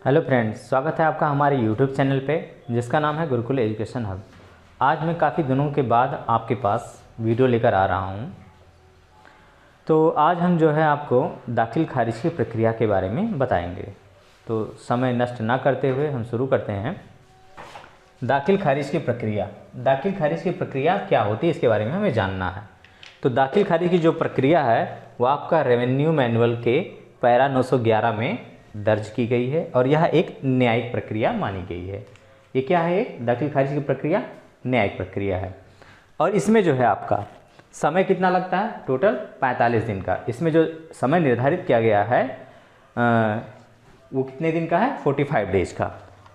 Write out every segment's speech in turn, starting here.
Hello friends, स्वागत है आपका हमारे यूट्यूब चैनल पे जिसका नाम है गुरुकुल एजुकेशन हब। आज मैं काफ़ी दिनों के बाद आपके पास वीडियो लेकर आ रहा हूँ। तो आज हम जो है आपको दाखिल खारिज की प्रक्रिया के बारे में बताएंगे। तो समय नष्ट ना करते हुए हम शुरू करते हैं। दाखिल खारिज की प्रक्रिया। दाखिल खारिज की प्रक्रिया क्या होती है इसके बारे में हमें जानना है। तो दाखिल खारिज की जो प्रक्रिया है वो आपका रेवेन्यू मैनुअल के पैरा 911 में दर्ज की गई है और यह एक न्यायिक प्रक्रिया मानी गई है। ये क्या है? एक दाखिल खारिज की प्रक्रिया न्यायिक प्रक्रिया है। और इसमें जो है आपका समय कितना लगता है? टोटल 45 दिन का। इसमें जो समय निर्धारित किया गया है वो कितने दिन का है? 45 डेज का।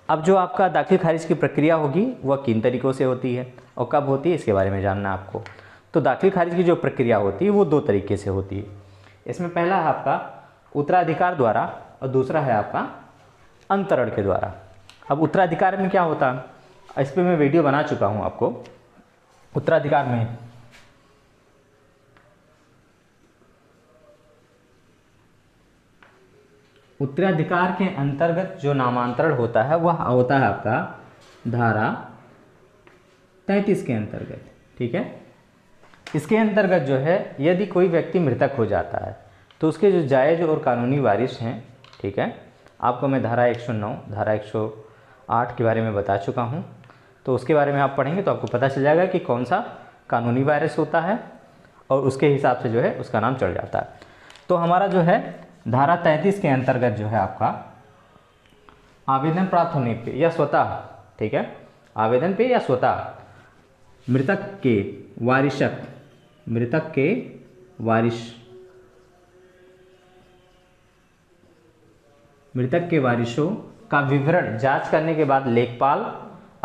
अब जो आपका दाखिल खारिज की प्रक्रिया होगी वह किन तरीक़ों से होती है और कब होती है इसके बारे में जानना है आपको। तो दाखिल खारिज की जो प्रक्रिया होती है वो दो तरीके से होती है। इसमें पहला है आपका उत्तराधिकार द्वारा और दूसरा है आपका अंतरण के द्वारा। अब उत्तराधिकार में क्या होता है इस पर मैं वीडियो बना चुका हूँ आपको। उत्तराधिकार में उत्तराधिकार के अंतर्गत जो नामांतरण होता है वह होता है आपका धारा 33 के अंतर्गत। ठीक है, इसके अंतर्गत जो है यदि कोई व्यक्ति मृतक हो जाता है तो उसके जो जायज़ और कानूनी वारिस हैं, ठीक है, आपको मैं धारा 109 धारा 108 के बारे में बता चुका हूँ। तो उसके बारे में आप पढ़ेंगे तो आपको पता चल जाएगा कि कौन सा कानूनी वारिस होता है और उसके हिसाब से जो है उसका नाम चढ़ जाता है। तो हमारा जो है धारा 33 के अंतर्गत जो है आपका आवेदन प्राप्त होने पे या स्वतः, ठीक है, आवेदन पे या स्वतः मृतक के वारिसों का विवरण जांच करने के बाद लेखपाल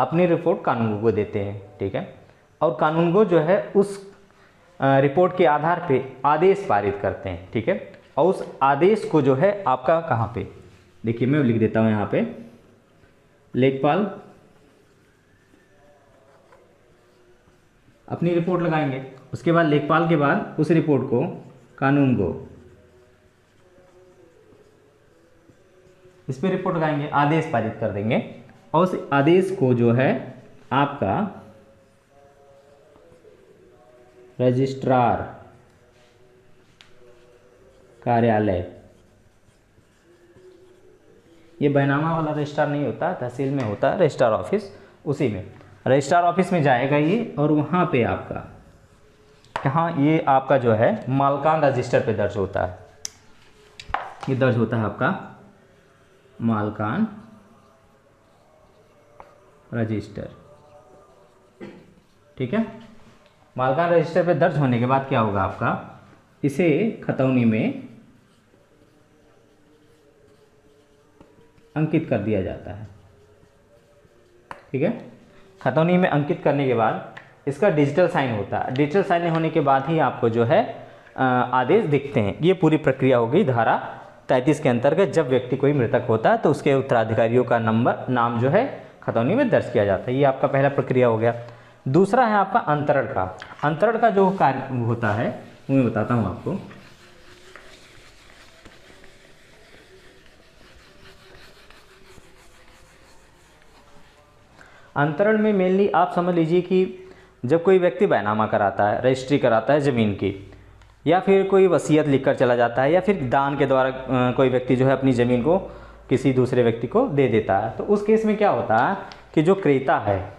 अपनी रिपोर्ट कानूनगो को देते हैं। ठीक है, और कानूनगो जो है उस रिपोर्ट के आधार पे आदेश पारित करते हैं। ठीक है, और उस आदेश को जो है आपका कहाँ पे, देखिए मैं लिख देता हूँ यहाँ पे, लेखपाल अपनी रिपोर्ट लगाएंगे। उसके बाद लेखपाल के बाद उस रिपोर्ट को कानूनगो इस पर रिपोर्ट लगाएंगे, आदेश पारित कर देंगे और उस आदेश को जो है आपका रजिस्ट्रार कार्यालय, ये बैनामा वाला रजिस्ट्रार नहीं होता, तहसील में होता है रजिस्ट्रार ऑफिस, उसी में रजिस्ट्रार ऑफिस में जाएगा ये और वहाँ पे आपका यहाँ ये आपका जो है मालकान रजिस्टर पे दर्ज होता है। ये दर्ज होता है आपका मालकान रजिस्टर। ठीक है, मालकान रजिस्टर पे दर्ज होने के बाद क्या होगा आपका, इसे खतौनी में अंकित कर दिया जाता है। ठीक है, खतौनी में अंकित करने के बाद इसका डिजिटल साइन होता है। डिजिटल साइन होने के बाद ही आपको जो है आदेश दिखते हैं। ये पूरी प्रक्रिया हो गई धारा 33 के अंतर्गत। जब व्यक्ति कोई मृतक होता है तो उसके उत्तराधिकारियों का नाम जो है खतौनी में दर्ज किया जाता है। ये आपका पहला प्रक्रिया हो गया। दूसरा है आपका अंतरण का। अंतरण का जो कार्य होता है वो मैं बताता हूँ आपको। अंतरण में मेनली आप समझ लीजिए कि जब कोई व्यक्ति बैनामा कराता है, रजिस्ट्री कराता है ज़मीन की, या फिर कोई वसीयत लिखकर चला जाता है, या फिर दान के द्वारा कोई व्यक्ति जो है अपनी ज़मीन को किसी दूसरे व्यक्ति को दे देता है, तो उस केस में क्या होता है कि जो क्रेता है,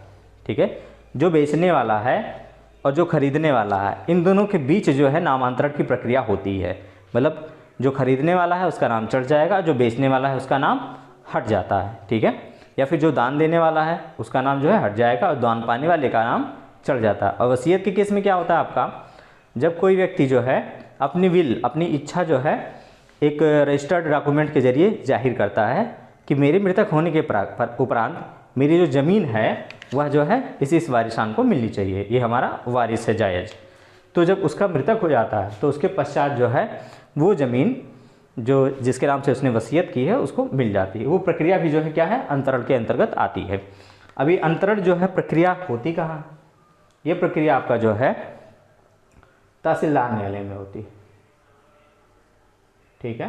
ठीक है, जो बेचने वाला है और जो खरीदने वाला है, इन दोनों के बीच जो है नामांतरण की प्रक्रिया होती है। मतलब जो खरीदने वाला है उसका नाम चढ़ जाएगा, जो बेचने वाला है उसका नाम हट जाता है। ठीक है, या फिर जो दान देने वाला है उसका नाम जो है हट जाएगा और दान पाने वाले का नाम चढ़ जाता है। और वसीयत के केस में क्या होता है आपका, जब कोई व्यक्ति जो है अपनी विल, अपनी इच्छा जो है एक रजिस्टर्ड डॉक्यूमेंट के जरिए जाहिर करता है कि मेरे मृतक होने के उपरांत मेरी जो ज़मीन है वह जो है इस वारिसान को मिलनी चाहिए, ये हमारा वारिस है जायज़। तो जब उसका मृतक हो जाता है तो उसके पश्चात जो है वो ज़मीन जो जिसके नाम से उसने वसीयत की है उसको मिल जाती है। वो प्रक्रिया भी जो है क्या है, अंतरण के अंतर्गत आती है। अभी अंतरण जो है प्रक्रिया होती कहाँ, ये प्रक्रिया आपका जो है तहसीलदार न्यायालय में होती है। ठीक है,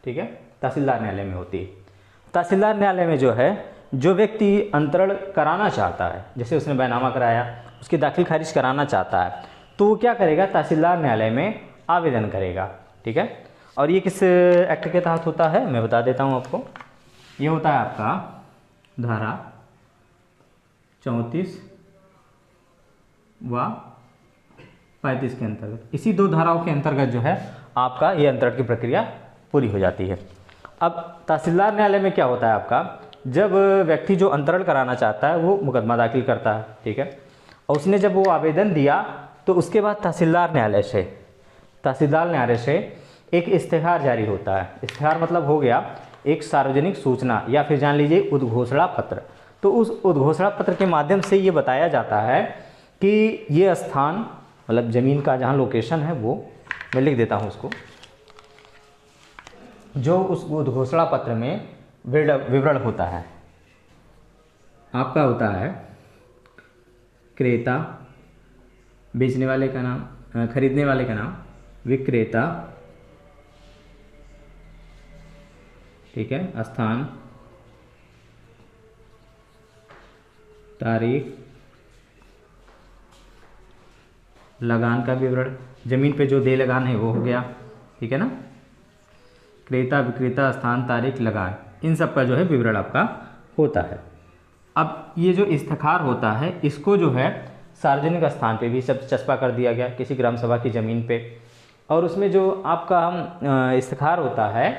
ठीक है, तहसीलदार न्यायालय में होती है। तहसीलदार न्यायालय में जो है, जो व्यक्ति अंतरण कराना चाहता है, जैसे उसने बैनामा कराया, उसकी दाखिल खारिज कराना चाहता है, तो वो क्या करेगा, तहसीलदार न्यायालय में आवेदन करेगा। ठीक है, और ये किस एक्ट के तहत होता है मैं बता देता हूँ आपको। ये होता है आपका धारा 34 व 35 के अंतर्गत। इसी 2 धाराओं के अंतर्गत जो है आपका ये अंतरण की प्रक्रिया पूरी हो जाती है। अब तहसीलदार न्यायालय में क्या होता है आपका, जब व्यक्ति जो अंतरण कराना चाहता है वो मुकदमा दाखिल करता है। ठीक है, और उसने जब वो आवेदन दिया तो उसके बाद तहसीलदार न्यायालय से एक इश्तेहार जारी होता है। इश्तेहार मतलब हो गया एक सार्वजनिक सूचना या फिर जान लीजिए उद्घोषणा पत्र। तो उस उद्घोषणा पत्र के माध्यम से ये बताया जाता है कि ये स्थान, मतलब ज़मीन का जहाँ लोकेशन है वो मैं लिख देता हूँ उसको, जो उस उद्घोषणा पत्र में विवरण होता है आपका होता है क्रेता, बेचने वाले का नाम, खरीदने वाले का नाम, विक्रेता, ठीक है, स्थान, तारीख, लगान का विवरण, जमीन पे जो दे लगान है वो हो गया। ठीक है ना, क्रेता, विक्रेता, स्थान, तारीख, लगान, इन सब का जो है विवरण आपका होता है। अब ये जो इश्तेहार होता है इसको जो है सार्वजनिक स्थान पे भी सब चस्पा कर दिया गया, किसी ग्राम सभा की ज़मीन पे। और उसमें जो आपका इश्तेहार होता है,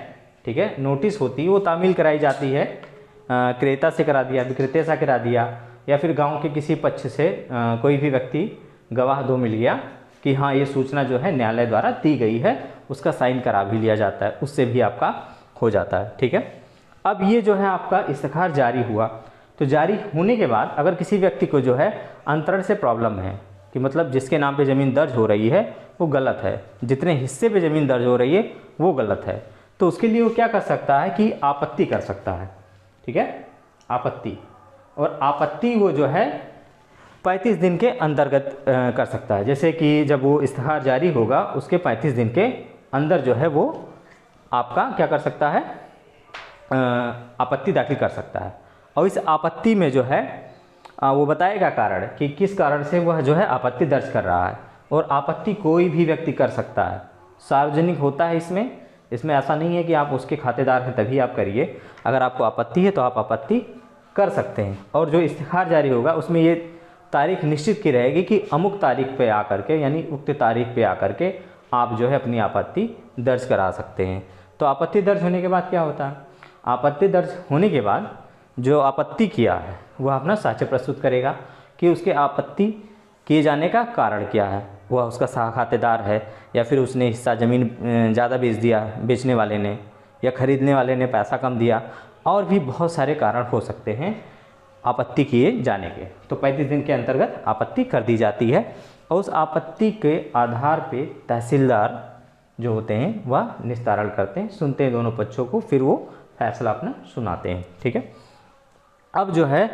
ठीक है, नोटिस होती है, वो तामील कराई जाती है। क्रेता से करा दिया, विक्रेता से करा दिया, या फिर गांव के किसी पक्ष से कोई भी व्यक्ति गवाह 2 मिल गया कि हाँ ये सूचना जो है न्यायालय द्वारा दी गई है, उसका साइन करा भी लिया जाता है, उससे भी आपका हो जाता है। ठीक है, अब ये जो है आपका इश्तेहार जारी हुआ, तो जारी होने के बाद अगर किसी व्यक्ति को जो है अंतरण से प्रॉब्लम है कि मतलब जिसके नाम पे ज़मीन दर्ज हो रही है वो गलत है, जितने हिस्से पे ज़मीन दर्ज हो रही है वो गलत है, तो उसके लिए वो क्या कर सकता है कि आपत्ति कर सकता है। ठीक है, आपत्ति, और आपत्ति वो जो है 35 दिन के अंतर्गत कर सकता है। जैसे कि जब वो इश्तेहार जारी होगा उसके 35 दिन के अंदर जो है वो आपका क्या कर सकता है, आपत्ति दाखिल कर सकता है। और इस आपत्ति में जो है वो बताएगा कारण कि किस कारण से वह जो है आपत्ति दर्ज कर रहा है। और आपत्ति कोई भी व्यक्ति कर सकता है, सार्वजनिक होता है इसमें ऐसा नहीं है कि आप उसके खातेदार हैं तभी आप करिए। अगर आपको आपत्ति है तो आप आपत्ति कर सकते हैं। और जो इश्तेहार जारी होगा उसमें ये तारीख निश्चित की रहेगी कि अमुक तारीख पे आकर के, यानी उक्त तारीख पे आकर के आप जो है अपनी आपत्ति दर्ज करा सकते हैं। तो आपत्ति दर्ज होने के बाद क्या होता है, आपत्ति दर्ज होने के बाद जो आपत्ति किया है वह अपना साक्ष्य प्रस्तुत करेगा कि उसके आपत्ति किए जाने का कारण क्या है। वह उसका खातेदार है, या फिर उसने हिस्सा ज़मीन ज़्यादा बेच दिया बेचने वाले ने, या खरीदने वाले ने पैसा कम दिया, और भी बहुत सारे कारण हो सकते हैं आपत्ति किए जाने के। तो 35 दिन के अंतर्गत आपत्ति कर दी जाती है, और उस आपत्ति के आधार पे तहसीलदार जो होते हैं वह निस्तारण करते हैं, सुनते हैं दोनों पक्षों को, फिर वो फैसला अपना सुनाते हैं। ठीक है, अब जो है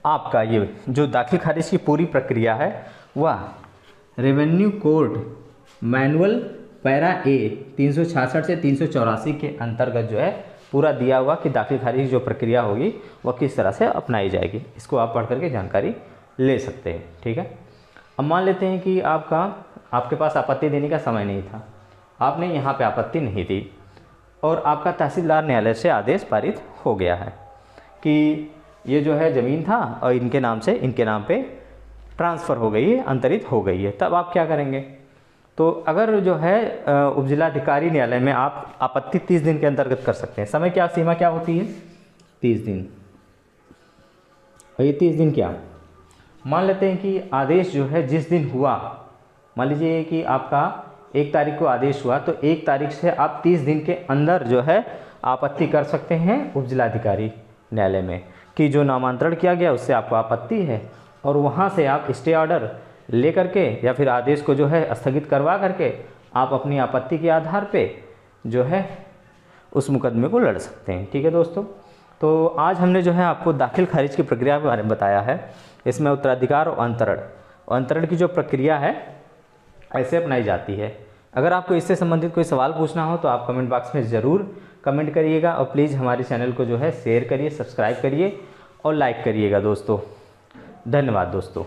आपका ये जो दाखिल खारिज की पूरी प्रक्रिया है वह रेवेन्यू कोड मैनुअल पैरा ए 366 से 384 के अंतर्गत जो है पूरा दिया हुआ कि दाखिल खारिज जो प्रक्रिया होगी वह किस तरह से अपनाई जाएगी। इसको आप पढ़ करके जानकारी ले सकते हैं। ठीक है, अब मान लेते हैं कि आपके पास आपत्ति देने का समय नहीं था, आपने यहाँ पे आपत्ति नहीं दी, और आपका तहसीलदार न्यायालय से आदेश पारित हो गया है कि ये जो है ज़मीन था और इनके नाम से इनके नाम पे ट्रांसफ़र हो गई है, अंतरित हो गई है। तब आप क्या करेंगे, तो अगर जो है उपजिलाधिकारी न्यायालय में आप आपत्ति 30 दिन के अंतर्गत कर सकते हैं। समय क्या सीमा क्या होती है, 30 दिन। और ये 30 दिन क्या, मान लेते हैं कि आदेश जो है जिस दिन हुआ, मान लीजिए कि आपका 1 तारीख को आदेश हुआ, तो 1 तारीख से आप 30 दिन के अंदर जो है आपत्ति कर सकते हैं उपजिलाधिकारी न्यायालय में कि जो नामांतरण किया गया उससे आपको आपत्ति है, और वहाँ से आप स्टे ऑर्डर ले करके या फिर आदेश को जो है स्थगित करवा करके आप अपनी आपत्ति के आधार पे जो है उस मुकदमे को लड़ सकते हैं। ठीक है दोस्तों, तो आज हमने जो है आपको दाखिल खारिज की प्रक्रिया के बारे में बताया है। इसमें उत्तराधिकार और अंतरण की जो प्रक्रिया है ऐसे अपनाई जाती है। अगर आपको इससे संबंधित कोई सवाल पूछना हो तो आप कमेंट बॉक्स में ज़रूर कमेंट करिएगा और प्लीज़ हमारे चैनल को जो है शेयर करिए, सब्सक्राइब करिए और लाइक करिएगा दोस्तों। धन्यवाद दोस्तों।